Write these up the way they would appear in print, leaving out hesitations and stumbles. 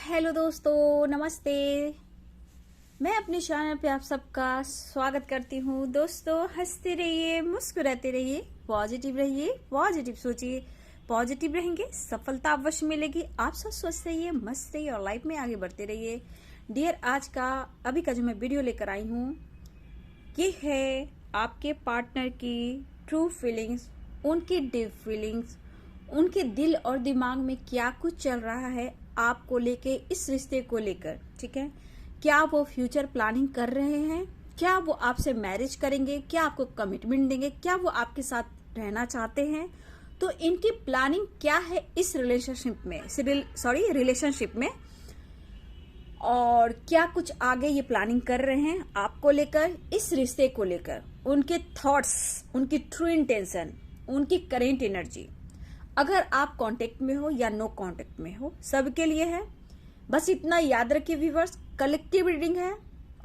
Hello दोस्तों, नमस्ते। मैं अपने चैनल पे आप सबका स्वागत करती हूँ। दोस्तों, हंसते रहिए, मुस्कुराते रहिए, पॉजिटिव रहिए, पॉजिटिव सोचिए। पॉजिटिव रहेंगे, सफलता अवश्य मिलेगी। आप सब स्वस्थ रहिए, मस्त रहिए और लाइफ में आगे बढ़ते रहिए। डियर, आज का अभी का जो मैं वीडियो लेकर आई हूँ, ये है आपके पार्टनर की ट्रू फीलिंग्स, उनकी डीप फीलिंग्स, उनके दिल और दिमाग में क्या कुछ चल रहा है आपको लेके, इस रिश्ते को लेकर। ठीक है, क्या वो फ्यूचर प्लानिंग कर रहे हैं? क्या वो आपसे मैरिज करेंगे? क्या आपको कमिटमेंट देंगे? क्या वो आपके साथ रहना चाहते हैं? तो इनकी प्लानिंग क्या है इस रिलेशनशिप में, और क्या कुछ आगे ये प्लानिंग कर रहे हैं आपको लेकर, इस रिश्ते को लेकर, उनके थॉट्स, उनकी ट्रू इंटेंशन, उनकी करेंट एनर्जी। अगर आप कांटेक्ट में हो या नो कांटेक्ट में हो, सबके लिए है। बस इतना याद रखिए व्यूवर्स, कलेक्टिव रीडिंग है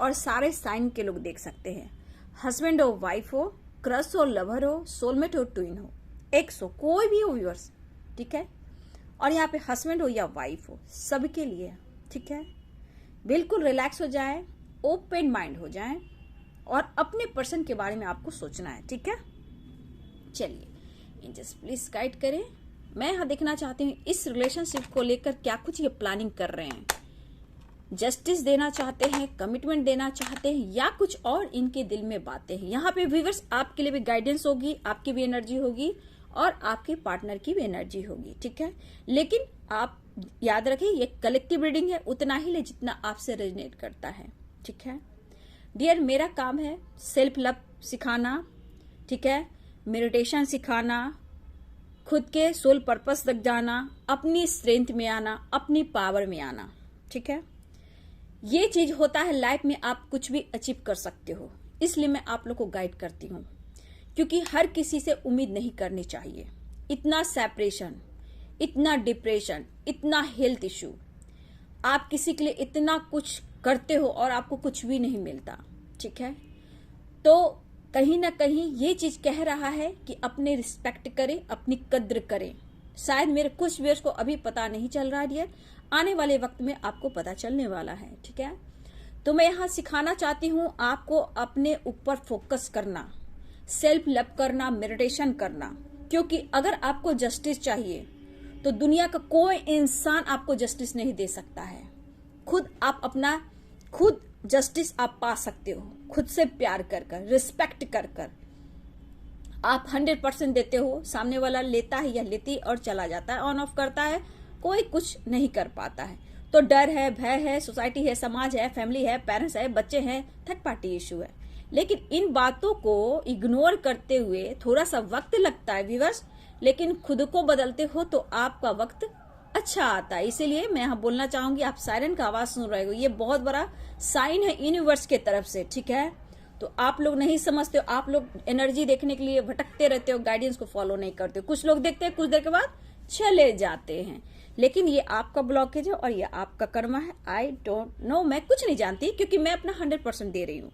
और सारे साइन के लोग देख सकते हैं। हस्बैंड हो, वाइफ हो, क्रश हो, लवर हो, सोलमेट हो, ट्विन हो, एक्स हो, कोई भी हो व्यूवर्स। ठीक है, और यहाँ पे हस्बैंड हो या वाइफ हो, सबके लिए। ठीक है, बिल्कुल रिलैक्स हो जाए, ओपन माइंड हो जाए और अपने पर्सन के बारे में आपको सोचना है। ठीक है, चलिए एंजल्स प्लीज गाइड करें। मैं यहाँ देखना चाहती हूँ इस रिलेशनशिप को लेकर क्या कुछ ये प्लानिंग कर रहे हैं। जस्टिस देना चाहते हैं, कमिटमेंट देना चाहते हैं, या कुछ और इनके दिल में बातें हैं। यहाँ पे व्यूअर्स आपके लिए भी गाइडेंस होगी, आपकी भी एनर्जी होगी और आपके पार्टनर की भी एनर्जी होगी। ठीक है, लेकिन आप याद रखें ये कलेक्टिव रीडिंग है, उतना ही ले जितना आपसे रेजोनेट करता है। ठीक है डियर, मेरा काम है सेल्फ लव सिखाना। ठीक है, मेडिटेशन सिखाना, खुद के सोल पर्पस तक जाना, अपनी स्ट्रेंथ में आना, अपनी पावर में आना। ठीक है, ये चीज होता है लाइफ में, आप कुछ भी अचीव कर सकते हो। इसलिए मैं आप लोग को गाइड करती हूँ, क्योंकि हर किसी से उम्मीद नहीं करनी चाहिए। इतना सेपरेशन, इतना डिप्रेशन, इतना हेल्थ इश्यू, आप किसी के लिए इतना कुछ करते हो और आपको कुछ भी नहीं मिलता। ठीक है, तो कहीं ना कहीं ये चीज कह रहा है कि अपने रिस्पेक्ट करें, अपनी कद्र करें। शायद मेरे कुछ व्यूअर्स को अभी पता नहीं चल रहा है, आने वाले वक्त में आपको पता चलने वाला है। ठीक है, तो मैं यहाँ सिखाना चाहती हूँ आपको अपने ऊपर फोकस करना, सेल्फ लव करना, मेडिटेशन करना। क्योंकि अगर आपको जस्टिस चाहिए तो दुनिया का कोई इंसान आपको जस्टिस नहीं दे सकता है। खुद जस्टिस आप पा सकते हो, खुद से प्यार कर कर, रिस्पेक्ट कर कर। आप 100% देते हो, सामने वाला लेता है या लेती और चला जाता है, ऑन ऑफ करता है, कोई कुछ नहीं कर पाता है। तो डर है, भय है, सोसाइटी है, समाज है, फैमिली है, पेरेंट्स है, बच्चे हैं, थर्ड पार्टी इशू है। लेकिन इन बातों को इग्नोर करते हुए थोड़ा सा वक्त लगता है व्यूअर्स, लेकिन खुद को बदलते हो तो आपका वक्त अच्छा आता है। इसीलिए मैं यहाँ बोलना चाहूंगी, आप सायरन का आवाज सुन रहे हो, ये बहुत बड़ा साइन है यूनिवर्स के तरफ से। ठीक है, तो आप लोग नहीं समझते हो, आप लोग एनर्जी देखने के लिए भटकते रहते हो, गाइडेंस को फॉलो नहीं करते हो। कुछ लोग देखते हैं, कुछ देर के बाद चले जाते हैं। लेकिन ये आपका ब्लॉकेज है और ये आपका कर्मा है। आई डोंट नो, मैं कुछ नहीं जानती, क्योंकि मैं अपना 100% दे रही हूँ।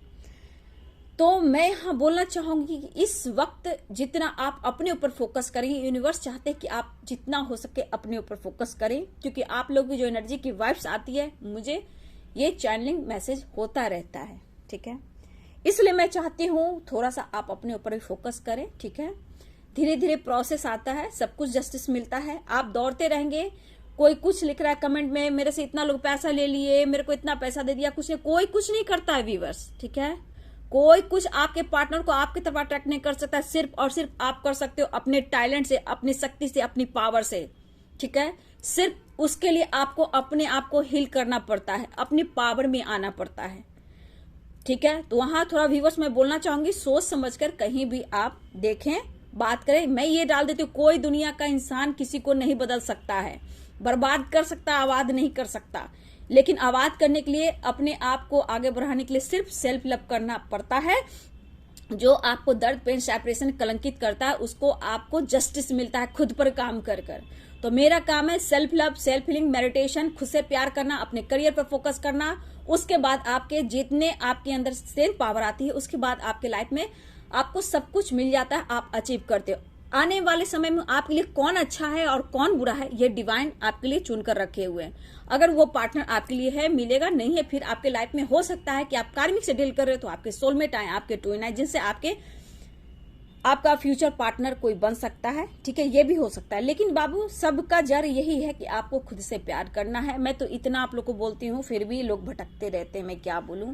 तो मैं यहाँ बोलना चाहूंगी कि इस वक्त जितना आप अपने ऊपर फोकस करेंगे, यूनिवर्स चाहते हैं कि आप जितना हो सके अपने ऊपर फोकस करें। क्योंकि आप लोग की जो एनर्जी की वाइब्स आती है, मुझे ये चैनलिंग मैसेज होता रहता है। ठीक है, इसलिए मैं चाहती हूँ थोड़ा सा आप अपने ऊपर भी फोकस करें। ठीक है, धीरे धीरे प्रोसेस आता है, सब कुछ जस्टिस मिलता है। आप दौड़ते रहेंगे, कोई कुछ लिख रहा है कमेंट में, मेरे से इतना लोग पैसा ले लिए, मेरे को इतना पैसा दे दिया, कुछ नहीं, कोई कुछ नहीं करता है व्यूअर्स। ठीक है, कोई कुछ आपके पार्टनर को आपकी तरफ अट्रैक्ट नहीं कर सकता। सिर्फ और सिर्फ आप कर सकते हो अपने टैलेंट से, अपनी शक्ति से, अपनी पावर से। ठीक है, सिर्फ उसके लिए आपको अपने आप को हील करना पड़ता है, अपनी पावर में आना पड़ता है। ठीक है, तो वहां थोड़ा व्यूअर्स मैं बोलना चाहूंगी, सोच समझकर कहीं भी आप देखें, बात करें। मैं ये डाल देती हूँ, कोई दुनिया का इंसान किसी को नहीं बदल सकता है, बर्बाद कर सकता, आबाद नहीं कर सकता। लेकिन आबाद करने के लिए, अपने आप को आगे बढ़ाने के लिए सिर्फ सेल्फ लव करना पड़ता है। जो आपको दर्द, पेन, सेपरेशन कलंकित करता है, उसको आपको जस्टिस मिलता है खुद पर काम कर कर। तो मेरा काम है self love, self healing, meditation, खुद से प्यार करना, अपने करियर पर फोकस करना। उसके बाद आपके जितने आपके अंदर स्ट्रेंथ पावर आती है, उसके बाद आपके लाइफ में आपको सब कुछ मिल जाता है, आप अचीव करते हो। आने वाले समय में आपके लिए कौन अच्छा है और कौन बुरा है, ये डिवाइन आपके लिए चुनकर रखे हुए हैं। अगर वो पार्टनर आपके लिए है, मिलेगा, नहीं है, फिर आपके लाइफ में हो सकता है कि आप कार्मिक से डील कर रहे हो तो आपके सोलमेट आए, आपके ट्विन आए, जिनसे आपका फ्यूचर पार्टनर कोई बन सकता है। ठीक है, ये भी हो सकता है। लेकिन बाबू, सबका जड़ यही है कि आपको खुद से प्यार करना है। मैं तो इतना आप लोग को बोलती हूँ, फिर भी लोग भटकते रहते हैं, मैं क्या बोलूं।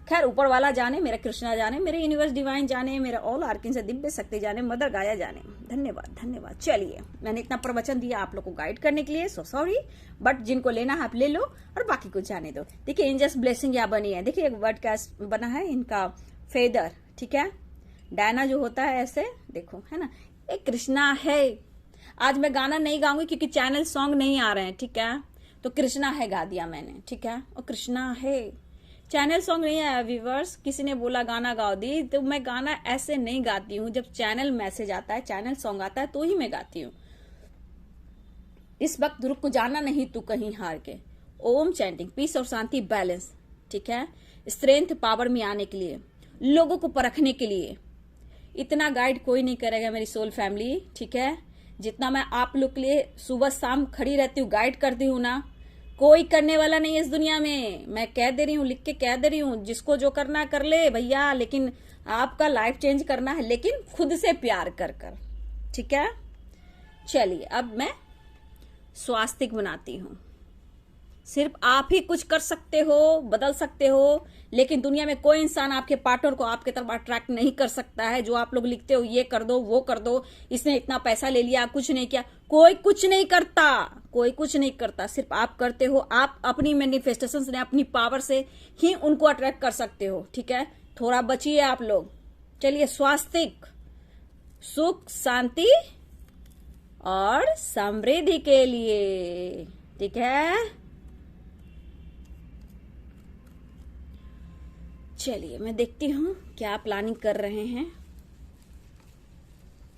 खैर, ऊपर वाला जाने, मेरा कृष्णा जाने, मेरे यूनिवर्स डिवाइन जाने, मेरा ऑल आर्किन से दिव्य शक्ति जाने, मदर गाया जाने। धन्यवाद, धन्यवाद। चलिए, मैंने इतना प्रवचन दिया आप लोग को गाइड करने के लिए, सो सॉरी, बट जिनको लेना है आप ले लो और बाकी को जाने दो। देखिए, एंजल्स ब्लेसिंग यहाँ बनी है। देखिए, एक वर्ड का बना है इनका, फेदर। ठीक है, डायना जो होता है ऐसे, देखो, है ना, एक कृष्णा है। आज मैं गाना नहीं गाऊंगी क्योंकि चैनल सॉन्ग नहीं आ रहे हैं। ठीक है, तो कृष्णा है गा दिया मैंने। ठीक है, और कृष्णा है, चैनल सॉन्ग नहीं आया व्यूवर्स। किसी ने बोला गाना गाओ दी, तो मैं गाना ऐसे नहीं गाती हूँ। जब चैनल मैसेज आता है, चैनल सॉन्ग आता है, तो ही मैं गाती हूँ। इस वक्त रुक जाना नहीं तू कहीं हार के। ओम चैंटिंग, पीस और शांति, बैलेंस। ठीक है, स्ट्रेंथ पावर में आने के लिए, लोगों को परखने के लिए। इतना गाइड कोई नहीं करेगा मेरी सोल फैमिली। ठीक है, जितना मैं आप लोग के लिए सुबह शाम खड़ी रहती हूँ, गाइड करती हूँ ना, कोई करने वाला नहीं है इस दुनिया में। मैं कह दे रही हूँ, लिख के कह दे रही हूँ, जिसको जो करना कर ले भैया, लेकिन आपका लाइफ चेंज करना है, लेकिन खुद से प्यार कर कर। ठीक है, चलिए, अब मैं स्वास्तिक बनाती हूँ। सिर्फ आप ही कुछ कर सकते हो, बदल सकते हो, लेकिन दुनिया में कोई इंसान आपके पार्टनर को आपके तरफ अट्रैक्ट नहीं कर सकता है। जो आप लोग लिखते हो, ये कर दो, वो कर दो, इसने इतना पैसा ले लिया, कुछ नहीं किया, कोई कुछ नहीं करता, कोई कुछ नहीं करता। सिर्फ आप करते हो। आप अपनी मैनिफेस्टेशन से, अपनी पावर से ही उनको अट्रैक्ट कर सकते हो। ठीक है, थोड़ा बचिए आप लोग। चलिए, स्वास्तिक, सुख, शांति और समृद्धि के लिए। ठीक है, चलिए, मैं देखती हूँ क्या प्लानिंग कर रहे हैं।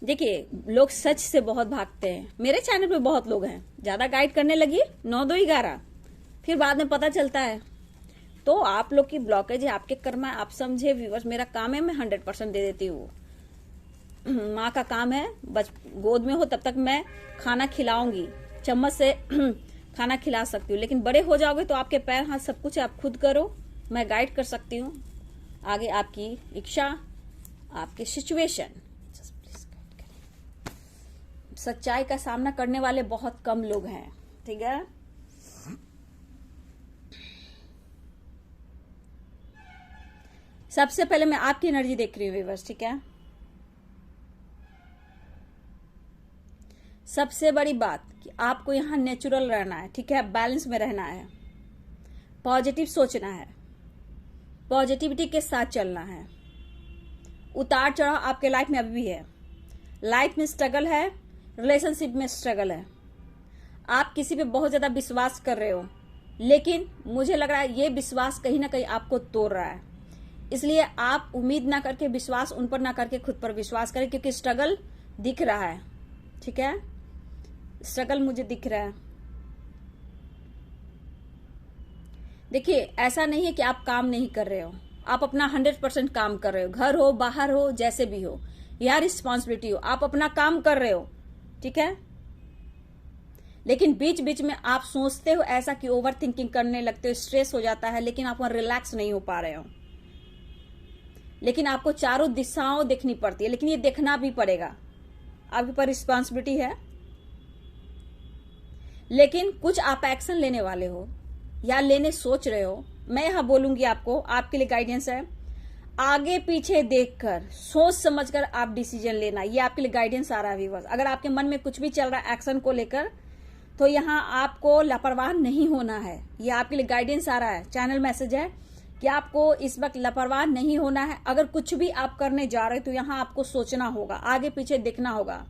देखिए, लोग सच से बहुत भागते हैं। मेरे चैनल पे बहुत लोग हैं, ज्यादा गाइड करने लगी 9-2-11, फिर बाद में पता चलता है। तो आप लोग की ब्लॉकेज है, आपके कर्म है, आप समझे व्यूअर्स। मेरा काम है, मैं 100% दे देती हूँ। माँ का काम है, बस गोद में हो तब तक मैं खाना खिलाऊंगी, चम्मच से खाना खिला सकती हूँ, लेकिन बड़े हो जाओगे तो आपके पैर हाथ सब कुछ आप खुद करो। मैं गाइड कर सकती हूँ, आगे आपकी इच्छा, आपकी सिचुएशन। सच्चाई का सामना करने वाले बहुत कम लोग हैं। ठीक है, सबसे पहले मैं आपकी एनर्जी देख रही हूँ व्यूअर्स। ठीक है, सबसे बड़ी बात कि आपको यहां नेचुरल रहना है। ठीक है, बैलेंस में रहना है, पॉजिटिव सोचना है, पॉजिटिविटी के साथ चलना है। उतार चढ़ाव आपके लाइफ में अभी भी है। लाइफ में स्ट्रगल है, रिलेशनशिप में स्ट्रगल है। आप किसी पे बहुत ज्यादा विश्वास कर रहे हो, लेकिन मुझे लग रहा है ये विश्वास कहीं ना कहीं आपको तोड़ रहा है। इसलिए आप उम्मीद ना करके, विश्वास उन पर ना करके खुद पर विश्वास करें, क्योंकि स्ट्रगल दिख रहा है। ठीक है, स्ट्रगल मुझे दिख रहा है। देखिए, ऐसा नहीं है कि आप काम नहीं कर रहे हो, आप अपना 100% काम कर रहे हो। घर हो, बाहर हो, जैसे भी हो, या रिस्पॉन्सिबिलिटी हो, आप अपना काम कर रहे हो। ठीक है, लेकिन बीच बीच में आप सोचते हो ऐसा कि ओवर थिंकिंग करने लगते हो, स्ट्रेस हो जाता है, लेकिन आप वहां रिलैक्स नहीं हो पा रहे हो। लेकिन आपको चारों दिशाओं देखनी पड़ती है, लेकिन ये देखना भी पड़ेगा, आपके ऊपर रिस्पॉन्सिबिलिटी है। लेकिन कुछ आप एक्शन लेने वाले हो या लेने सोच रहे हो। मैं यहां बोलूंगी आपको, आपके लिए गाइडेंस है, आगे पीछे देखकर, सोच समझकर आप डिसीजन लेना। ये आपके लिए गाइडेंस आ रहा है व्यूअर्स। अगर आपके मन में कुछ भी चल रहा है एक्शन को लेकर, तो यहाँ आपको लापरवाह नहीं होना है। ये आपके लिए गाइडेंस आ रहा है, चैनल मैसेज है कि आपको इस वक्त लापरवाह नहीं होना है। अगर कुछ भी आप करने जा रहे हो तो यहाँ आपको सोचना होगा, आगे पीछे देखना होगा,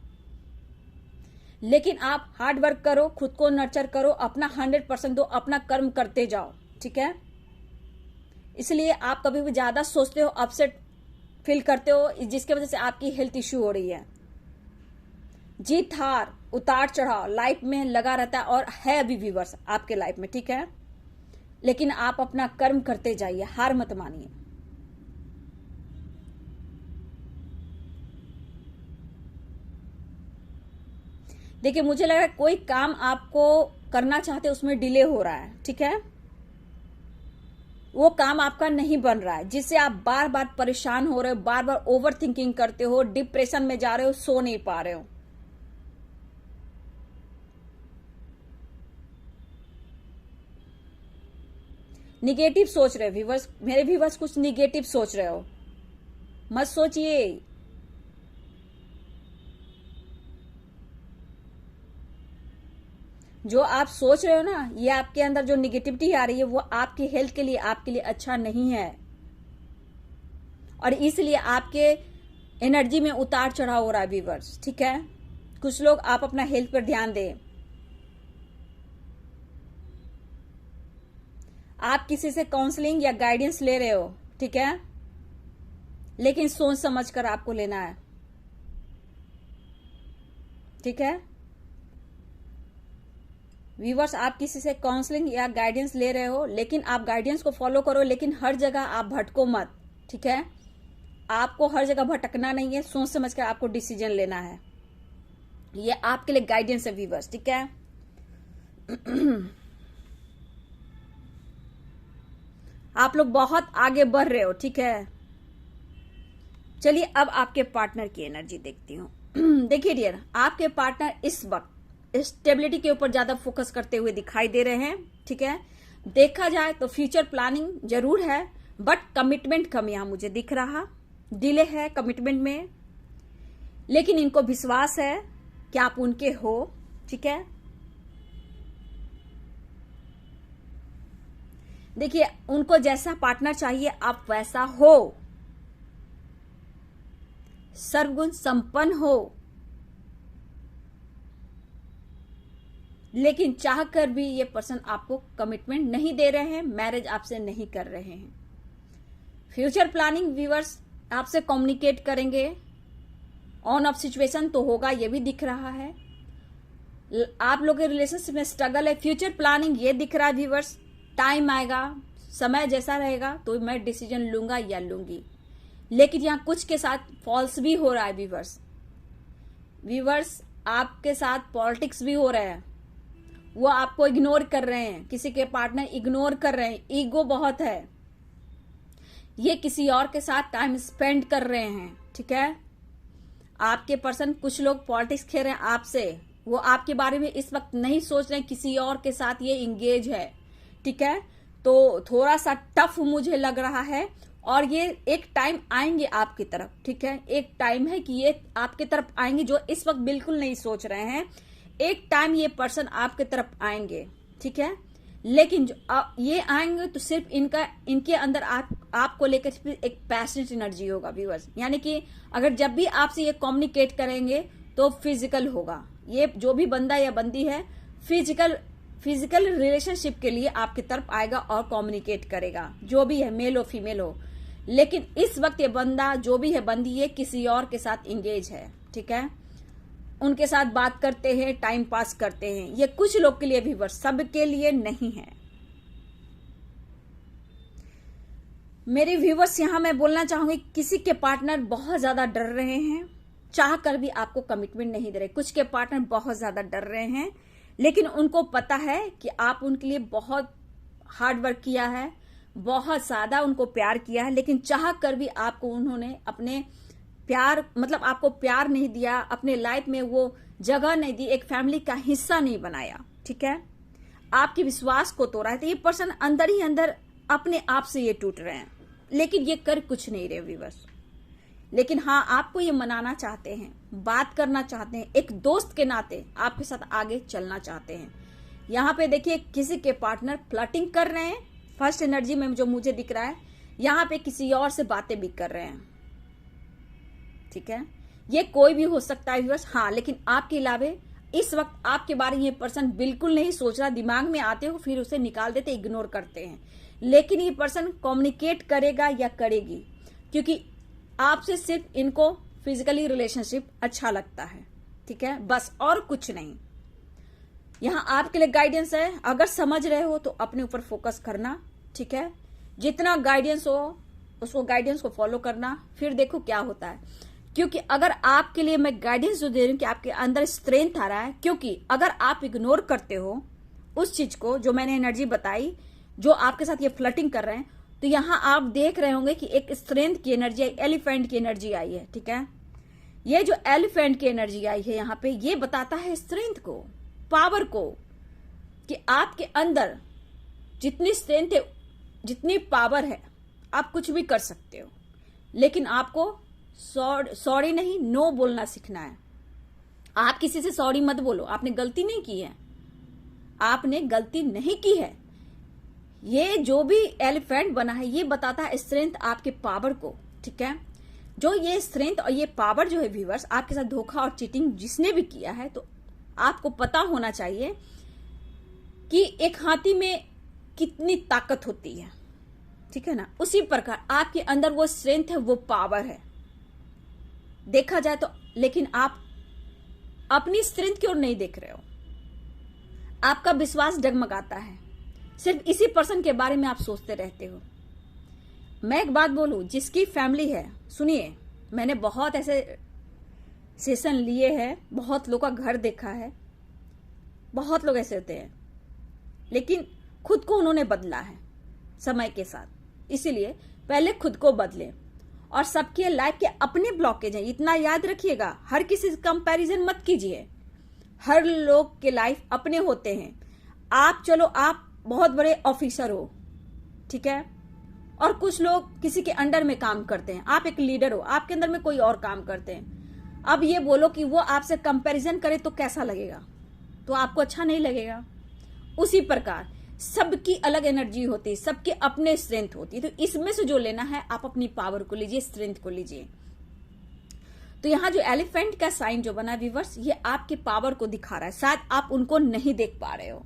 लेकिन आप हार्ड वर्क करो, खुद को नर्चर करो, अपना 100% दो, अपना कर्म करते जाओ। ठीक है, इसलिए आप कभी भी ज्यादा सोचते हो, अपसेट फील करते हो, जिसकी वजह से आपकी हेल्थ इश्यू हो रही है। जीत हार, उतार चढ़ाव लाइफ में लगा रहता है और है अभी व्यूअर्स आपके लाइफ में। ठीक है, लेकिन आप अपना कर्म करते जाइए, हार मत मानिए। देखिए मुझे लग रहा है कोई काम आपको करना चाहते उसमें डिले हो रहा है, ठीक है, वो काम आपका नहीं बन रहा है, जिससे आप बार बार परेशान हो रहे हो, बार बार ओवर थिंकिंग करते हो, डिप्रेशन में जा रहे हो, सो नहीं पा रहे हो। निगेटिव सोच रहे हो व्यूवर्स, मेरे व्यूवर्स कुछ निगेटिव सोच रहे हो, मत सोचिए। जो आप सोच रहे हो ना, ये आपके अंदर जो निगेटिविटी आ रही है वो आपकी हेल्थ के लिए, आपके लिए अच्छा नहीं है, और इसलिए आपके एनर्जी में उतार चढ़ाव हो रहा है व्यूवर्स, ठीक है। कुछ लोग आप अपना हेल्थ पर ध्यान दें। आप किसी से काउंसलिंग या गाइडेंस ले रहे हो, ठीक है, लेकिन सोच समझ कर आपको लेना है, ठीक है व्यूवर्स। आप किसी से काउंसलिंग या गाइडेंस ले रहे हो, लेकिन आप गाइडेंस को फॉलो करो, लेकिन हर जगह आप भटको मत, ठीक है। आपको हर जगह भटकना नहीं है, सोच समझ कर आपको डिसीजन लेना है। ये आपके लिए गाइडेंस है व्यूवर्स, ठीक है। आप लोग बहुत आगे बढ़ रहे हो, ठीक है। चलिए अब आपके पार्टनर की एनर्जी देखती हूँ। देखिए डियर, आपके पार्टनर इस वक्त स्टेबिलिटी के ऊपर ज्यादा फोकस करते हुए दिखाई दे रहे हैं, ठीक है। देखा जाए तो फ्यूचर प्लानिंग जरूर है, बट कमिटमेंट कम यहां मुझे दिख रहा, डिले है कमिटमेंट में, लेकिन इनको विश्वास है कि आप उनके हो, ठीक है। देखिए उनको जैसा पार्टनर चाहिए आप वैसा हो, सर्वगुण संपन्न हो, लेकिन चाहकर भी ये पर्सन आपको कमिटमेंट नहीं दे रहे हैं, मैरिज आपसे नहीं कर रहे हैं। फ्यूचर प्लानिंग व्यूअर्स आपसे कम्युनिकेट करेंगे, ऑन ऑफ सिचुएशन तो होगा, ये भी दिख रहा है। आप लोग के रिलेशनशिप में स्ट्रगल है, फ्यूचर प्लानिंग ये दिख रहा है व्यूअर्स। टाइम आएगा, समय जैसा रहेगा तो मैं डिसीजन लूंगा या लूंगी, लेकिन यहां कुछ के साथ फॉल्स भी हो रहा है व्यूअर्स। व्यूअर्स आपके साथ पॉलिटिक्स भी हो रहे हैं, वो आपको इग्नोर कर रहे हैं, किसी के पार्टनर इग्नोर कर रहे हैं, ईगो बहुत है, ये किसी और के साथ टाइम स्पेंड कर रहे हैं, ठीक है। आपके पर्सन कुछ लोग पॉलिटिक्स खेल रहे हैं आपसे, वो आपके बारे में इस वक्त नहीं सोच रहे हैं, किसी और के साथ ये इंगेज है, ठीक है। तो थोड़ा सा टफ मुझे लग रहा है, और ये एक टाइम आएंगे आपकी तरफ, ठीक है। एक टाइम है कि ये आपके तरफ आएंगे, जो इस वक्त बिल्कुल नहीं सोच रहे हैं। एक टाइम ये पर्सन आपके तरफ आएंगे, ठीक है, लेकिन जो ये आएंगे तो सिर्फ इनके अंदर आपको लेकर सिर्फ एक पैशनेट एनर्जी होगा व्यूअर्स। यानी कि अगर जब भी आपसे ये कम्युनिकेट करेंगे तो फिजिकल होगा, ये जो भी बंदा या बंदी है फिजिकल रिलेशनशिप के लिए आपकी तरफ आएगा और कम्युनिकेट करेगा, जो भी है, मेल हो फीमेल हो। लेकिन इस वक्त ये बंदा जो भी है बंदी ये किसी और के साथ इंगेज है, ठीक है, उनके साथ बात करते हैं, टाइम पास करते हैं। ये कुछ लोग के लिए भी, वर्ष सबके लिए नहीं है। मेरे व्यूवर्स यहां मैं बोलना चाहूंगी, किसी के पार्टनर बहुत ज्यादा डर रहे हैं, चाह कर भी आपको कमिटमेंट नहीं दे रहे। कुछ के पार्टनर बहुत ज्यादा डर रहे हैं, लेकिन उनको पता है कि आप उनके लिए बहुत हार्ड वर्क किया है, बहुत ज्यादा उनको प्यार किया है, लेकिन चाह कर भी आपको उन्होंने अपने प्यार मतलब आपको प्यार नहीं दिया, अपने लाइफ में वो जगह नहीं दी, एक फैमिली का हिस्सा नहीं बनाया, ठीक है, आपके विश्वास को तोड़ा है। तो ये पर्सन अंदर ही अंदर अपने आप से ये टूट रहे हैं, लेकिन ये कर कुछ नहीं रहे व्यूअर्स। लेकिन हाँ, आपको ये मनाना चाहते हैं, बात करना चाहते हैं, एक दोस्त के नाते आपके साथ आगे चलना चाहते हैं। यहाँ पे देखिए किसी के पार्टनर फ्लर्टिंग कर रहे हैं, फर्स्ट एनर्जी में जो मुझे दिख रहा है, यहाँ पे किसी और से बातें भी कर रहे हैं, ठीक है। ये कोई भी हो सकता है व्यूअर्स, हाँ, लेकिन आपके अलावा इस वक्त आपके बारे में ये पर्सन बिल्कुल नहीं सोच रहा। दिमाग में आते हो फिर उसे निकाल देते, इग्नोर करते हैं, लेकिन ये पर्सन कम्युनिकेट करेगा या करेगी, क्योंकि आपसे सिर्फ इनको फिजिकली रिलेशनशिप अच्छा लगता है, ठीक है, बस, और कुछ नहीं। यहां आपके लिए गाइडेंस है, अगर समझ रहे हो तो अपने ऊपर फोकस करना, ठीक है, जितना गाइडेंस हो उसको गाइडेंस को फॉलो करना, फिर देखो क्या होता है। क्योंकि अगर आपके लिए मैं गाइडेंस जो दे रही हूं कि आपके अंदर स्ट्रेंथ आ रहा है, क्योंकि अगर आप इग्नोर करते हो उस चीज को जो मैंने एनर्जी बताई, जो आपके साथ ये फ्लर्टिंग कर रहे हैं, तो यहां आप देख रहे होंगे कि एक स्ट्रेंथ की एनर्जी, एलिफेंट की एनर्जी आई है। ठीक है, ये जो एलिफेंट की एनर्जी आई है यहां पे, ये बताता है स्ट्रेंथ को, पावर को, कि आपके अंदर जितनी स्ट्रेंथ है, जितनी पावर है, आप कुछ भी कर सकते हो। लेकिन आपको सॉरी नहीं, नो बोलना सीखना है। आप किसी से सॉरी मत बोलो, आपने गलती नहीं की है, आपने गलती नहीं की है। ये जो भी एलिफेंट बना है ये बताता है स्ट्रेंथ, आपके पावर को। ठीक है, जो ये स्ट्रेंथ और ये पावर जो है व्यूअर्स, आपके साथ धोखा और चीटिंग जिसने भी किया है, तो आपको पता होना चाहिए कि एक हाथी में कितनी ताकत होती है। ठीक है ना, उसी प्रकार आपके अंदर वो स्ट्रेंथ है, वो पावर है देखा जाए तो। लेकिन आप अपनी स्ट्रेंथ की ओर नहीं देख रहे हो, आपका विश्वास डगमगाता है, सिर्फ इसी पर्सन के बारे में आप सोचते रहते हो। मैं एक बात बोलूं, जिसकी फैमिली है, सुनिए, मैंने बहुत ऐसे सेशन लिए हैं, बहुत लोग का घर देखा है, बहुत लोग ऐसे होते हैं, लेकिन खुद को उन्होंने बदला है समय के साथ। इसीलिए पहले खुद को बदले। और सबके लाइफ के अपने ब्लॉकेज हैं, इतना याद रखिएगा। हर किसी से कंपैरिजन मत कीजिए, हर लोग के लाइफ अपने होते हैं। आप चलो, आप बहुत बड़े ऑफिसर हो, ठीक है, और कुछ लोग किसी के अंडर में काम करते हैं, आप एक लीडर हो, आपके अंदर में कोई और काम करते हैं। अब ये बोलो कि वो आपसे कंपैरिजन करे तो कैसा लगेगा? तो आपको अच्छा नहीं लगेगा। उसी प्रकार सबकी अलग एनर्जी होती है, सबके अपने स्ट्रेंथ होती है। तो इसमें से जो लेना है, आप अपनी पावर को लीजिए, स्ट्रेंथ को लीजिए। तो यहाँ जो एलिफेंट का साइन जो बना व्यूअर्स, ये आपके पावर को दिखा रहा है। शायद आप उनको नहीं देख पा रहे हो,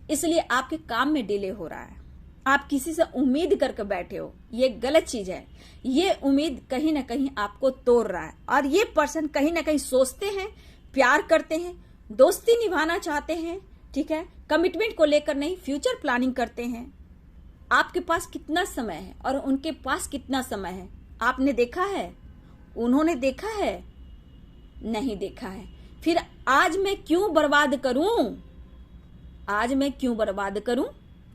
इसलिए आपके काम में डिले हो रहा है। आप किसी से उम्मीद करके बैठे हो, ये गलत चीज है। ये उम्मीद कहीं ना कहीं आपको तोड़ रहा है। और ये पर्सन कहीं ना कहीं सोचते हैं, प्यार करते हैं, दोस्ती निभाना चाहते हैं, ठीक है, कमिटमेंट को लेकर नहीं, फ्यूचर प्लानिंग करते हैं। आपके पास कितना समय है और उनके पास कितना समय है, आपने देखा है? उन्होंने देखा है? नहीं देखा है। फिर आज मैं क्यों बर्बाद करूं? आज मैं क्यों बर्बाद करूं?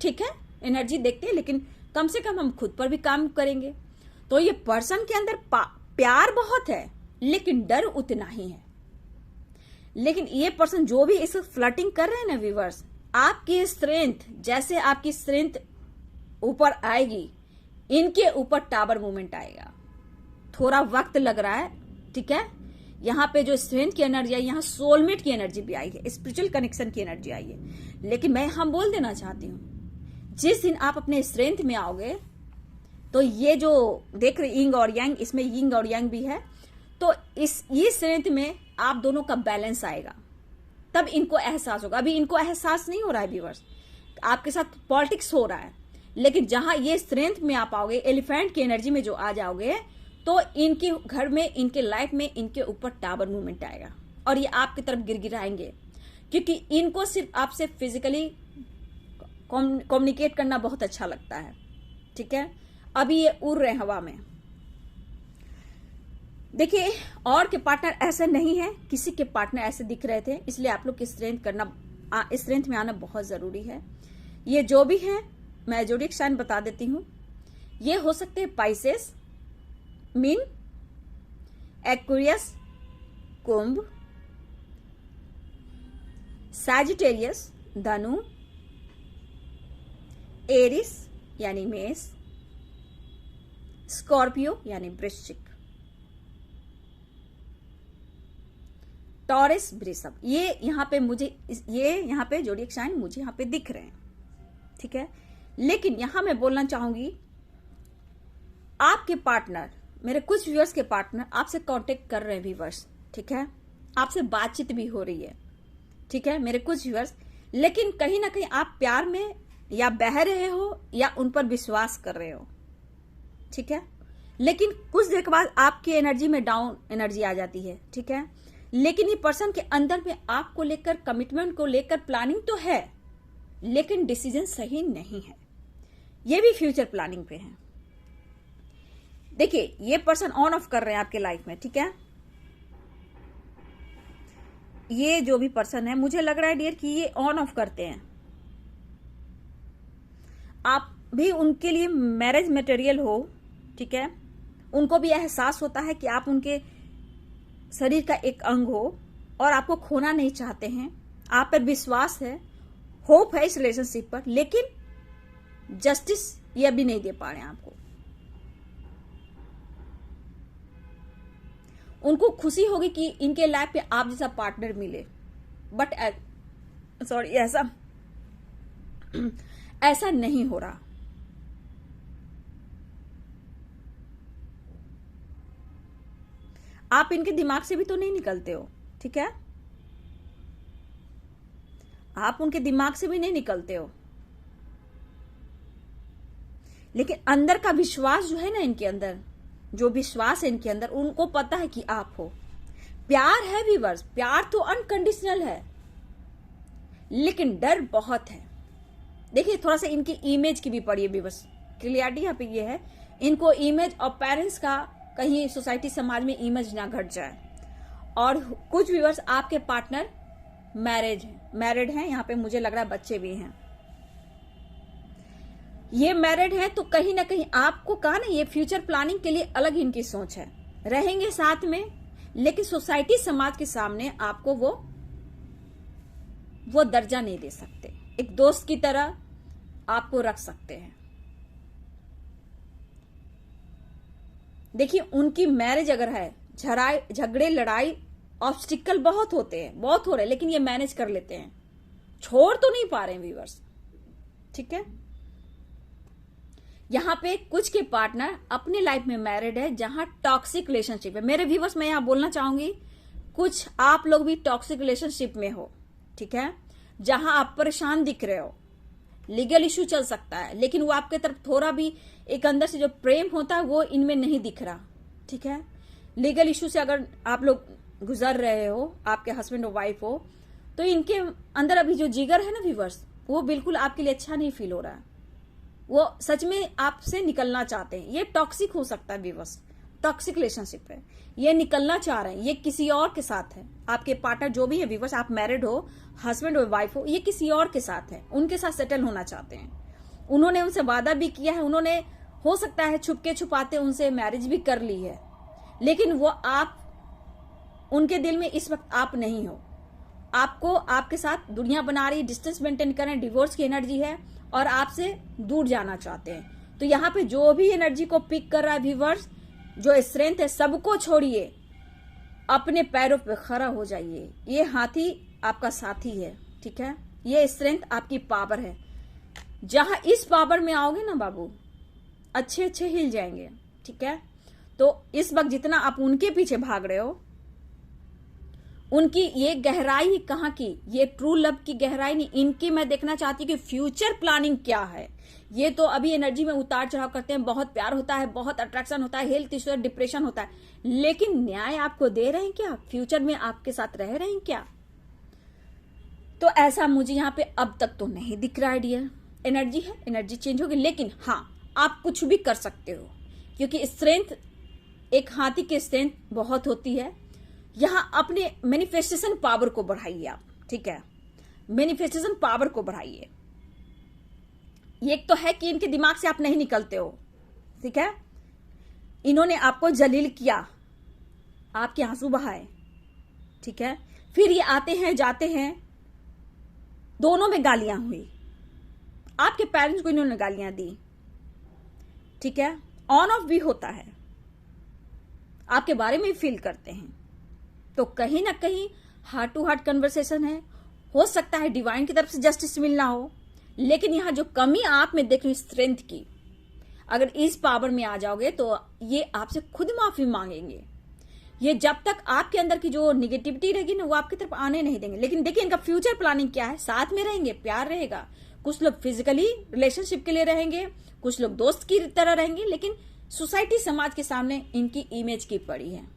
ठीक है, एनर्जी देखते हैं, लेकिन कम से कम हम खुद पर भी काम करेंगे। तो ये पर्सन के अंदर प्यार बहुत है, लेकिन डर उतना ही है। लेकिन ये पर्सन जो भी इस फ्लर्टिंग कर रहे हैं ना व्यूअर्स, आपकी स्ट्रेंथ, जैसे आपकी स्ट्रेंथ ऊपर आएगी, इनके ऊपर टावर मूवमेंट आएगा। थोड़ा वक्त लग रहा है, ठीक है। यहाँ पे जो स्ट्रेंथ की एनर्जी आई, यहाँ सोलमेट की एनर्जी भी आई है, स्पिरिचुअल कनेक्शन की एनर्जी आई है। लेकिन मैं बोल देना चाहती हूँ, जिस दिन आप अपने स्ट्रेंथ में आओगे, तो ये जो देख रहे यिंग और यांग, इसमें यिंग और यांग भी है, तो ये स्ट्रेंथ में आप दोनों का बैलेंस आएगा, तब इनको एहसास होगा। अभी इनको एहसास नहीं हो रहा है व्यूअर्स, आपके साथ पॉलिटिक्स हो रहा है। लेकिन जहां ये स्ट्रेंथ में आप आओगे, एलिफेंट की एनर्जी में जो आ जाओगे, तो इनके घर में, इनके लाइफ में, इनके ऊपर टावर मूवमेंट आएगा और ये आपकी तरफ गिरगिराएंगे, क्योंकि इनको सिर्फ आपसे फिजिकली कम्युनिकेट करना बहुत अच्छा लगता है, ठीक है। अभी ये उड़ रहे हैं हवा में। देखिए, और के पार्टनर ऐसे नहीं है, किसी के पार्टनर ऐसे दिख रहे थे, इसलिए आप लोग की स्ट्रेंथ में आना बहुत जरूरी है। ये जो भी है, मैं ज़ोडिएक साइन बता देती हूँ। ये हो सकते हैं पाइसेस, मीन, एक्वेरियस, कुंभ, सैजिटेरियस, धनु, एरिस यानी मेष, स्कॉर्पियो यानी वृश्चिक, टॉरस, वृषभ। ये यहाँ पे मुझे, ये यहाँ पे ज़ोडिएक साइन मुझे यहाँ पे दिख रहे हैं, ठीक है। लेकिन यहां मैं बोलना चाहूंगी, आपके पार्टनर, मेरे कुछ व्यूअर्स के पार्टनर आपसे कांटेक्ट कर रहे हैं व्यूअर्स, ठीक है, आपसे बातचीत भी हो रही है, ठीक है, मेरे कुछ व्यूअर्स। लेकिन कहीं ना कहीं आप प्यार में या बह रहे हो या उन पर विश्वास कर रहे हो, ठीक है। लेकिन कुछ देर के बाद आपकी एनर्जी में डाउन एनर्जी आ जाती है, ठीक है। लेकिन ये पर्सन के अंदर में आपको लेकर, कमिटमेंट को लेकर प्लानिंग तो है, लेकिन डिसीजन सही नहीं है। ये भी फ्यूचर प्लानिंग पे है। देखिए ये पर्सन ऑन ऑफ कर रहे हैं आपके लाइफ में, ठीक है। ये जो भी पर्सन है मुझे लग रहा है डियर कि ये ऑन ऑफ करते हैं। आप भी उनके लिए मैरिज मटेरियल हो, ठीक है। उनको भी एहसास होता है कि आप उनके शरीर का एक अंग हो और आपको खोना नहीं चाहते हैं। आप पर विश्वास है, होप है इस रिलेशनशिप पर, लेकिन जस्टिस ये अभी नहीं दे पा रहे हैं आपको। उनको खुशी होगी कि इनके लाइफ पे आप जैसा पार्टनर मिले, बट सॉरी ऐसा नहीं हो रहा। आप इनके दिमाग से भी तो नहीं निकलते हो, ठीक है। आप उनके दिमाग से भी नहीं निकलते हो, लेकिन अंदर का विश्वास जो है ना, इनके अंदर जो विश्वास है इनके अंदर, उनको पता है कि आप हो। प्यार है व्यूअर्स, प्यार तो अनकंडीशनल है, लेकिन डर बहुत है। देखिए थोड़ा सा इनकी इमेज की भी पड़ी है व्यूअर्स, क्लियरिटी यहाँ पे ये है, इनको इमेज और पेरेंट्स का कहीं सोसाइटी समाज में इमेज ना घट जाए। और कुछ व्यूअर्स आपके पार्टनर मैरिड हैं, यहाँ पे मुझे लग रहा है बच्चे भी हैं। ये मैरिड है तो कहीं ना कहीं आपको कहा ना, ये फ्यूचर प्लानिंग के लिए अलग इनकी सोच है, रहेंगे साथ में, लेकिन सोसाइटी समाज के सामने आपको वो दर्जा नहीं दे सकते। एक दोस्त की तरह आपको रख सकते हैं। देखिए उनकी मैरिज अगर है, झगड़े लड़ाई ऑब्स्टिकल बहुत होते हैं, बहुत हो रहे हैं, लेकिन ये मैनेज कर लेते हैं, छोड़ तो नहीं पा रहे हैं व्यूअर्स, ठीक है। यहां पे कुछ के पार्टनर अपने लाइफ में मैरिड है जहां टॉक्सिक रिलेशनशिप है। मेरे व्यूअर्स मैं यहां बोलना चाहूंगी, कुछ आप लोग भी टॉक्सिक रिलेशनशिप में हो, ठीक है, जहां आप परेशान दिख रहे हो। लीगल इश्यू चल सकता है, लेकिन वो आपके तरफ थोड़ा भी एक अंदर से जो प्रेम होता है वो इनमें नहीं दिख रहा, ठीक है। लीगल इश्यू से अगर आप लोग गुजर रहे हो, आपके हस्बैंड और वाइफ हो, तो इनके अंदर अभी जो जिगर है ना व्यूअर्स, वो बिल्कुल आपके लिए अच्छा नहीं फील हो रहा है। वो सच में आपसे निकलना चाहते हैं। ये टॉक्सिक हो सकता है व्यूअर्स, टॉक्सिक रिलेशनशिप है, ये निकलना चाह रहे हैं, ये किसी और के साथ है। आपके पार्टनर जो भी है व्यूअर्स, आप मैरिड हो, हस्बैंड और वाइफ हो, ये किसी और के साथ है, उनके साथ सेटल होना चाहते हैं। उन्होंने उनसे वादा भी किया है, उन्होंने हो सकता है छुपके छुपाते उनसे मैरिज भी कर ली है, लेकिन वो आप उनके दिल में इस वक्त आप नहीं हो। आपको आपके साथ दुनिया बना रही, डिस्टेंस मेंटेन कर रहे हैं, डिवोर्स की एनर्जी है और आपसे दूर जाना चाहते हैं। तो यहाँ पे जो भी एनर्जी को पिक कर रहा है व्यूअर्स, जो स्ट्रेंथ है, सबको छोड़िए, अपने पैरों पे खड़ा हो जाइए। ये हाथी आपका साथी है, ठीक है, ये स्ट्रेंथ आपकी पावर है। जहां इस पावर में आओगे ना बाबू, अच्छे अच्छे हिल जाएंगे, ठीक है। तो इस वक्त जितना आप उनके पीछे भाग रहे हो, उनकी ये गहराई कहाँ की, ये ट्रू लव की गहराई नहीं, इनकी मैं देखना चाहती हूँ कि फ्यूचर प्लानिंग क्या है। ये तो अभी एनर्जी में उतार चढ़ाव करते हैं, बहुत प्यार होता है, बहुत अट्रैक्शन होता है, हेल्थ इश्यू, डिप्रेशन होता है, लेकिन न्याय आपको दे रहे हैं क्या? फ्यूचर में आपके साथ रह रहे हैं क्या? तो ऐसा मुझे यहाँ पे अब तक तो नहीं दिख रहा है डियर। एनर्जी है, एनर्जी चेंज होगी, लेकिन हाँ आप कुछ भी कर सकते हो, क्योंकि स्ट्रेंथ, एक हाथी की स्ट्रेंथ बहुत होती है। यहां अपने मैनिफेस्टेशन पावर को बढ़ाइए आप, ठीक है, मैनिफेस्टेशन पावर को बढ़ाइए। एक तो है कि इनके दिमाग से आप नहीं निकलते हो, ठीक है, इन्होंने आपको जलील किया, आपके आंसू बहाए, ठीक है, फिर ये आते हैं जाते हैं, दोनों में गालियां हुई, आपके पेरेंट्स को इन्होंने गालियां दी, ठीक है, ऑन ऑफ भी होता है, आपके बारे में फील करते हैं। तो कहीं ना कहीं हार्ट टू हार्ट कन्वर्सेशन है, हो सकता है डिवाइन की तरफ से जस्टिस मिलना हो, लेकिन यहां जो कमी आप में देख रही हूं स्ट्रेंथ की, अगर इस पावर में आ जाओगे तो ये आपसे खुद माफी मांगेंगे। ये जब तक आपके अंदर की जो निगेटिविटी रहेगी ना, वो आपकी तरफ आने नहीं देंगे। लेकिन देखिए इनका फ्यूचर प्लानिंग क्या है, साथ में रहेंगे, प्यार रहेगा, कुछ लोग फिजिकली रिलेशनशिप के लिए रहेंगे, कुछ लोग दोस्त की तरह रहेंगे, लेकिन सोसाइटी समाज के सामने इनकी इमेज की पड़ी है।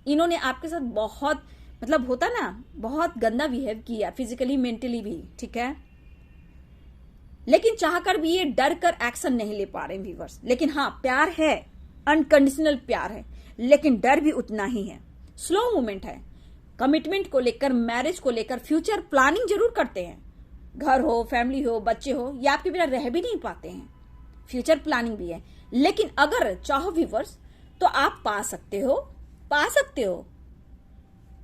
इन्होंने आपके साथ बहुत, मतलब होता ना, बहुत गंदा बिहेव किया, फिजिकली मेंटली भी, ठीक है। लेकिन चाहकर भी ये डर कर एक्शन नहीं ले पा रहे व्यूअर्स। लेकिन हाँ, प्यार है, अनकंडीशनल प्यार है, लेकिन डर भी उतना ही है। स्लो मूवमेंट है, कमिटमेंट को लेकर, मैरिज को लेकर फ्यूचर प्लानिंग जरूर करते हैं। घर हो, फैमिली हो, बच्चे हो, ये आपके बिना रह भी नहीं पाते हैं। फ्यूचर प्लानिंग भी है, लेकिन अगर चाहो व्यूअर्स तो आप पा सकते हो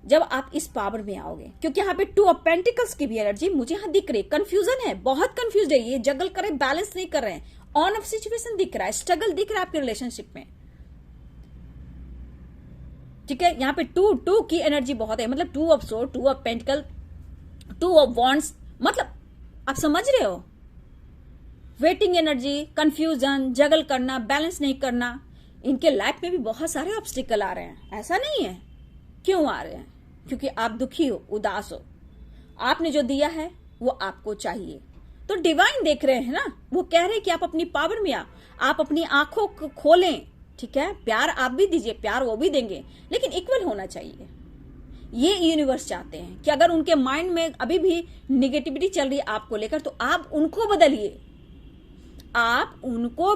जब आप इस पावर में आओगे। क्योंकि यहाँ पे 2 ऑफ पेंटिकल्स की भी एनर्जी मुझे यहाँ दिख रही है। कंफ्यूजन है, बहुत कंफ्यूज है, ये जगल करे, बैलेंस नहीं कर रहे हैं। ऑन ऑफ सिचुएशन दिख रहा है, स्ट्रगल दिख रहा है आपके रिलेशनशिप में, ठीक है। यहाँ पे 2 की एनर्जी बहुत है, मतलब 2 of sword, 2 of pentacle, 2 of wands, मतलब आप समझ रहे हो। वेटिंग एनर्जी, कंफ्यूजन, जगल करना, बैलेंस नहीं करना, इनके लाइफ में भी बहुत सारे ऑब्स्टिकल आ रहे हैं। ऐसा नहीं है, क्यों आ रहे हैं? क्योंकि आप दुखी हो, उदास हो, आपने जो दिया है वो आपको चाहिए। तो डिवाइन देख रहे हैं ना, वो कह रहे हैं कि आप अपनी पावर में आप अपनी आंखों को खोलें, ठीक है। प्यार आप भी दीजिए, प्यार वो भी देंगे, लेकिन इक्वल होना चाहिए। ये यूनिवर्स चाहते हैं कि अगर उनके माइंड में अभी भी निगेटिविटी चल रही है आपको लेकर, तो आप उनको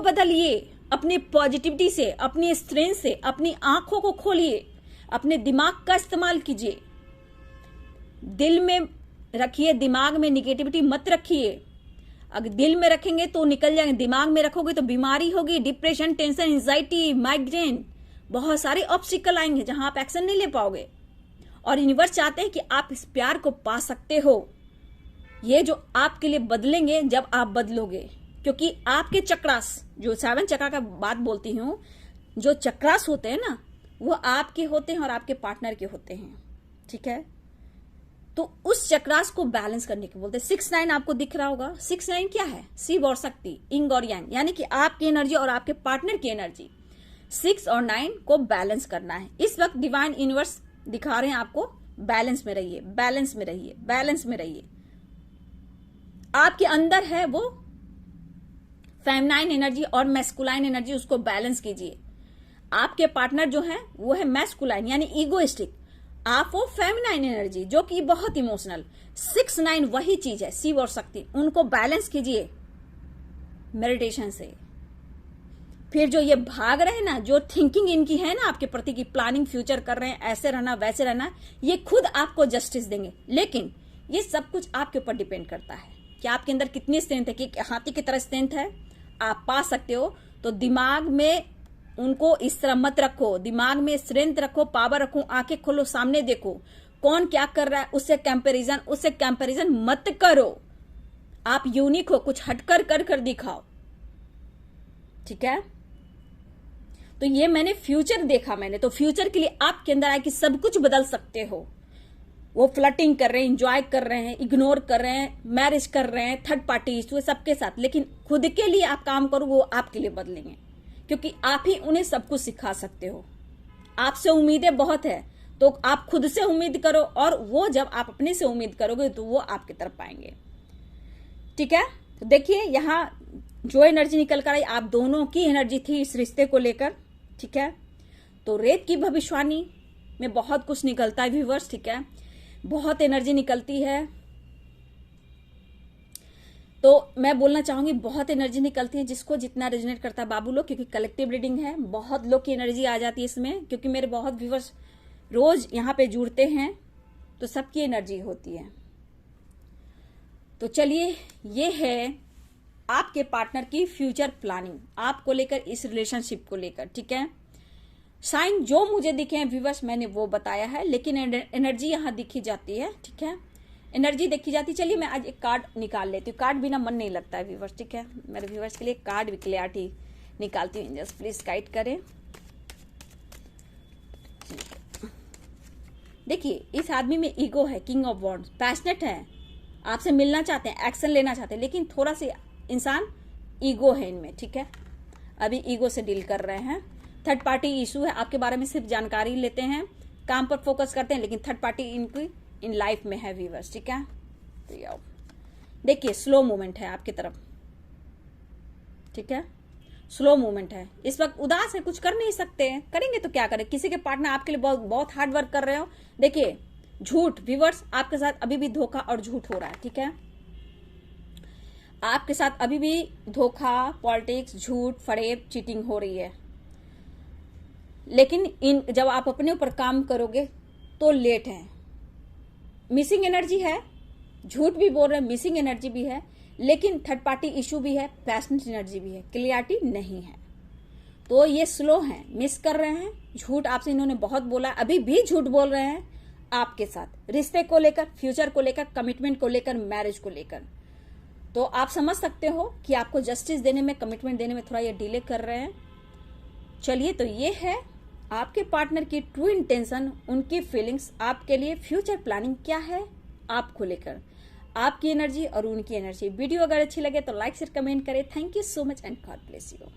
बदलिए, अपनी पॉजिटिविटी से, अपनी स्ट्रेंथ से, अपनी आंखों को खोलिए, अपने दिमाग का इस्तेमाल कीजिए। दिल में रखिए, दिमाग में निगेटिविटी मत रखिए। अगर दिल में रखेंगे तो निकल जाएंगे, दिमाग में रखोगे तो बीमारी होगी, डिप्रेशन, टेंशन, एंजाइटी, माइग्रेन, बहुत सारे ऑब्स्टिकल आएंगे जहां आप एक्शन नहीं ले पाओगे। और यूनिवर्स चाहते हैं कि आप इस प्यार को पा सकते हो। ये जो आपके लिए बदलेंगे जब आप बदलोगे, क्योंकि आपके चक्रास, जो 7 चक्रा का बात बोलती हूं, जो चक्रास होते हैं ना, वो आपके होते हैं और आपके पार्टनर के होते हैं, ठीक है। तो उस चक्रास को बैलेंस करने के बोलते हैं। 6-9 आपको दिख रहा होगा। 6-9 क्या है? शिव और शक्ति, इंग और यांग, यानी कि आपकी एनर्जी और आपके पार्टनर की एनर्जी, 6 और 9 को बैलेंस करना है। इस वक्त डिवाइन यूनिवर्स दिखा रहे हैं आपको, बैलेंस में रहिए, बैलेंस में रहिए, बैलेंस में रहिए। आपके अंदर है वो फेमिनाइन एनर्जी और मैस्कुलाइन एनर्जी, उसको बैलेंस कीजिए। आपके पार्टनर जो है वो है मैस्कुलाइन यानी ईगोइस्टिक, आप वो फेमिनाइन एनर्जी जो कि बहुत इमोशनल। 6-9 वही चीज है, शिव और शक्ति, उनको बैलेंस कीजिए मेडिटेशन से। फिर जो ये भाग रहे हैं ना, जो थिंकिंग इनकी है ना आपके प्रति की, प्लानिंग फ्यूचर कर रहे हैं, ऐसे रहना वैसे रहना, ये खुद आपको जस्टिस देंगे। लेकिन ये सब कुछ आपके ऊपर डिपेंड करता है कि आपके अंदर कितनी स्ट्रेंथ है, कि हाथी की तरह स्ट्रेंथ है, आप पा सकते हो। तो दिमाग में उनको इस तरह मत रखो, दिमाग में स्ट्रेंथ रखो, पावर रखो, आंखें खोलो, सामने देखो कौन क्या कर रहा है, उससे कंपैरिजन मत करो। आप यूनिक हो, कुछ हटकर कर दिखाओ, ठीक है। तो ये मैंने फ्यूचर देखा, तो फ्यूचर के लिए आपके अंदर आया कि सब कुछ बदल सकते हो। वो फ्लर्टिंग कर रहे हैं, इंजॉय कर रहे हैं, इग्नोर कर रहे हैं, मैरिज कर रहे हैं, थर्ड पार्टी इशू सबके साथ, लेकिन खुद के लिए आप काम करो, वो आपके लिए बदलेंगे, क्योंकि आप ही उन्हें सब कुछ सिखा सकते हो। आपसे उम्मीदें बहुत है, तो आप खुद से उम्मीद करो, और वो जब आप अपने से उम्मीद करोगे तो वो आपकी तरफ आएंगे, ठीक है। तो देखिए यहाँ जो एनर्जी निकल कर आई, आप दोनों की एनर्जी थी इस रिश्ते को लेकर, ठीक है। तो रेत की भविष्यवाणी में बहुत कुछ निकलता है व्यूअर्स, ठीक है, बहुत एनर्जी निकलती है। तो मैं बोलना चाहूंगी बहुत एनर्जी निकलती है, जिसको जितना रेजोनेट करता है बाबू लोग, क्योंकि कलेक्टिव रीडिंग है, बहुत लोग की एनर्जी आ जाती है इसमें, क्योंकि मेरे बहुत व्यूअर्स रोज यहाँ पे जुड़ते हैं, तो सबकी एनर्जी होती है। तो चलिए, ये है आपके पार्टनर की फ्यूचर प्लानिंग आपको लेकर, इस रिलेशनशिप को लेकर, ठीक है। साइन जो मुझे दिखे हैं व्यूअर्स मैंने वो बताया है, लेकिन एनर्जी यहाँ दिखी जाती है, ठीक है, एनर्जी देखी जाती है। चलिए मैं आज एक कार्ड निकाल लेती हूँ, कार्ड बिना मन नहीं लगता है व्यूअर्स, ठीक है। मेरे व्यूअर्स के लिए कार्ड भी क्लियरिटी निकालती हूँ, एंजल्स प्लीज गाइड करें। देखिए इस आदमी में ईगो है, किंग ऑफ वॉन्ड्स, पैशनेट है, आपसे मिलना चाहते हैं, एक्शन लेना चाहते हैं, लेकिन थोड़ा सा इंसान ईगो है इनमें, ठीक है, अभी ईगो से डील कर रहे हैं। थर्ड पार्टी इशू है, आपके बारे में सिर्फ जानकारी लेते हैं, काम पर फोकस करते हैं, लेकिन थर्ड पार्टी इनकी इन लाइफ में है व्यूअर्स, ठीक है। तो ये देखिए स्लो मूवमेंट है आपकी तरफ, ठीक है, स्लो मूवमेंट है, इस वक्त उदास है, कुछ कर नहीं सकते हैं, करेंगे तो क्या करें। किसी के पार्टनर आपके लिए बहुत हार्ड वर्क कर रहे हो। देखिए झूठ व्यूअर्स, आपके साथ अभी भी धोखा और झूठ हो रहा है, ठीक है। आपके साथ अभी भी धोखा, पॉलिटिक्स, झूठ, फरेब, चीटिंग हो रही है। लेकिन जब आप अपने ऊपर काम करोगे तो लेट है। मिसिंग एनर्जी है, झूठ भी बोल रहे हैं, मिसिंग एनर्जी भी है, लेकिन थर्ड पार्टी इशू भी है, पैशनेट एनर्जी भी है, क्लियरिटी नहीं है। तो ये स्लो हैं, मिस कर रहे हैं। झूठ आपसे इन्होंने बहुत बोला, अभी भी झूठ बोल रहे हैं आपके साथ, रिश्ते को लेकर, फ्यूचर को लेकर, कमिटमेंट को लेकर, मैरिज को लेकर। तो आप समझ सकते हो कि आपको जस्टिस देने में, कमिटमेंट देने में थोड़ा ये डिले कर रहे हैं। चलिए, तो ये है आपके पार्टनर की ट्रू इंटेंशन, उनकी फीलिंग्स आपके लिए, फ्यूचर प्लानिंग क्या है आपको लेकर, आपकी एनर्जी और उनकी एनर्जी। वीडियो अगर अच्छी लगे तो लाइक शेयर कमेंट करें। Thank you so much and God bless you.